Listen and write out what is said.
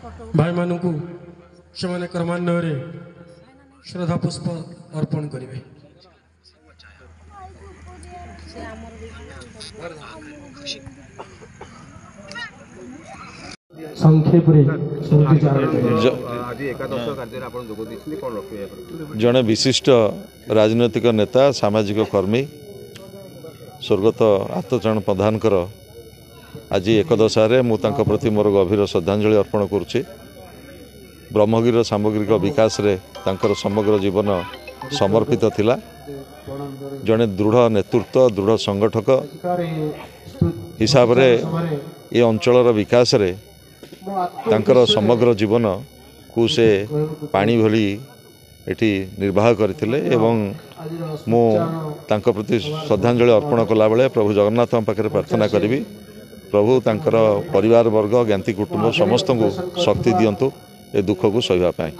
भाई मानू से क्रमान्वय श्रद्धा पुष्प अर्पण करेंगे। संक्षेप जड़े विशिष्ट राजनैतिक नेता सामाजिक कर्मी स्वर्गत आत्मचरण प्रधान आज एकदशारे मुझे प्रति मोर गभीर श्रद्धांजलि अर्पण करुच्ची। ब्रह्मगिर सामग्रिक विकास रे तांकर समग्र जीवन समर्पित थिला। जड़े दृढ़ नेतृत्व दृढ़ संगठक हिसाब रे ये अंचलर विकास रे तांकर समग्र जीवन को से पानी भली एठी निर्वाह करथिले एवं मु तांकर प्रति श्रद्धांजलि अर्पण कला बेले प्रभु जगन्नाथ पाखे प्रार्थना करी प्रभु तांकर परिवार वर्ग ज्ञाति कुटुंब समस्त को शक्ति दियंतु ए दुख को सहिबा पाए।